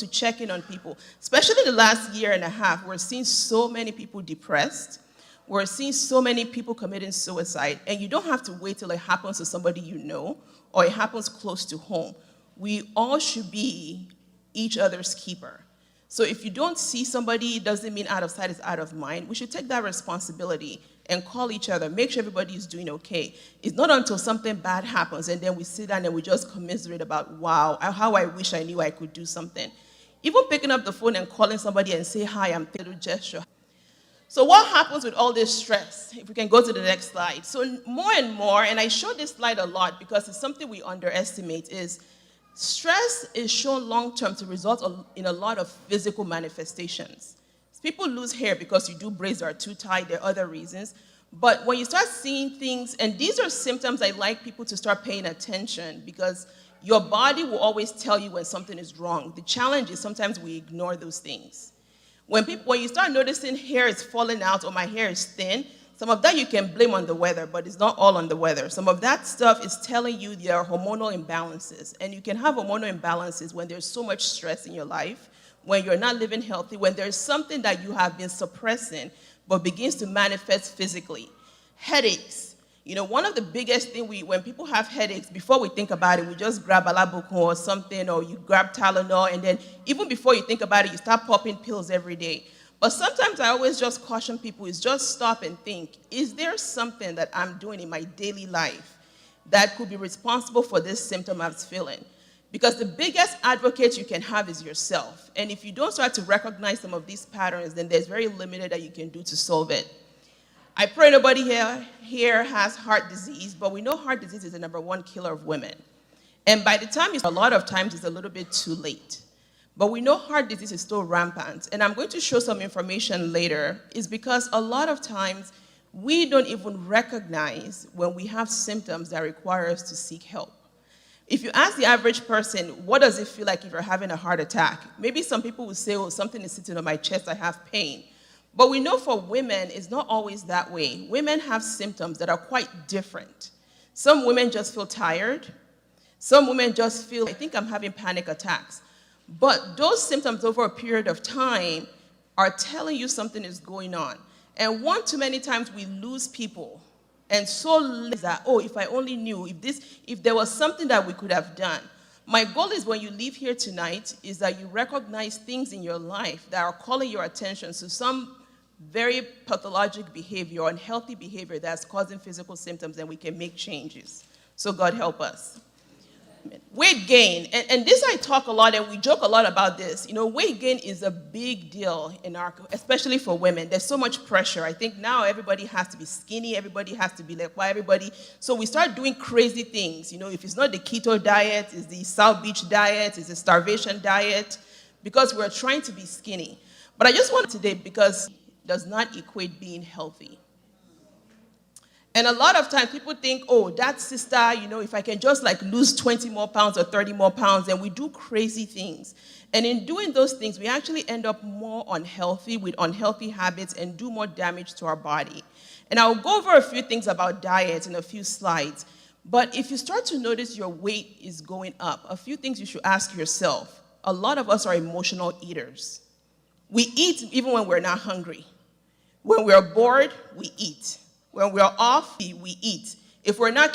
to check in on people. Especially the last year and a half, we're seeing so many people depressed. We're seeing so many people committing suicide, and you don't have to wait till it happens to somebody you know or it happens close to home. We all should be each other's keeper. So if you don't see somebody, it doesn't mean out of sight is out of mind. We should take that responsibility and call each other, make sure everybody is doing okay. It's not until something bad happens and then we sit down and we just commiserate about, wow, how I wish I knew I could do something. Even picking up the phone and calling somebody and say, hi, I'm Pedro gesture. So what happens with all this stress? If we can go to the next slide. So more and more, and I show this slide a lot because it's something we underestimate, is stress is shown long-term to result in a lot of physical manifestations. People lose hair because you do braids that are too tight. There are other reasons. But when you start seeing things, and these are symptoms I like people to start paying attention because your body will always tell you when something is wrong. The challenge is sometimes we ignore those things. When you start noticing hair is falling out or my hair is thin, some of that you can blame on the weather, but it's not all on the weather. Some of that stuff is telling you there are hormonal imbalances. And you can have hormonal imbalances when there's so much stress in your life, when you're not living healthy, when there's something that you have been suppressing but begins to manifest physically. Headaches. You know, one of the biggest things when people have headaches, before we think about it, we just grab Alabuco or something, or you grab Tylenol, and then even before you think about it, you start popping pills every day. But sometimes I always just caution people is just stop and think, is there something that I'm doing in my daily life that could be responsible for this symptom I'm feeling? Because the biggest advocate you can have is yourself. And if you don't start to recognize some of these patterns, then there's very limited that you can do to solve it. I pray nobody here has heart disease, but we know heart disease is the #1 killer of women. And by the time a lot of times it's a little bit too late. But we know heart disease is still rampant. And I'm going to show some information later, is because a lot of times we don't even recognize when we have symptoms that require us to seek help. If you ask the average person, what does it feel like if you're having a heart attack? Maybe some people will say, oh, something is sitting on my chest, I have pain. But we know for women, it's not always that way. Women have symptoms that are quite different. Some women just feel tired. Some women just feel, I think I'm having panic attacks. But those symptoms over a period of time are telling you something is going on. And one too many times we lose people. And so that, oh, if I only knew, if there was something that we could have done. My goal is when you leave here tonight is that you recognize things in your life that are calling your attention to some very pathologic behavior, unhealthy behavior that's causing physical symptoms, and we can make changes. So God help us. Weight gain, and this I talk a lot and we joke a lot about this. You know, weight gain is a big deal especially for women. There's so much pressure. I think now everybody has to be skinny, everybody has to be like, why everybody? So we start doing crazy things. You know, if it's not the keto diet, it's the South Beach diet, it's the starvation diet, because we're trying to be skinny. But I just want today because it does not equate being healthy. And a lot of times people think, oh, that sister, you know, if I can just like lose 20 more pounds or 30 more pounds, and we do crazy things. And in doing those things, we actually end up more unhealthy with unhealthy habits and do more damage to our body. And I'll go over a few things about diet in a few slides. But if you start to notice your weight is going up, a few things you should ask yourself. A lot of us are emotional eaters. We eat even when we're not hungry. When we're bored, we eat. When we're off, we eat. If we're not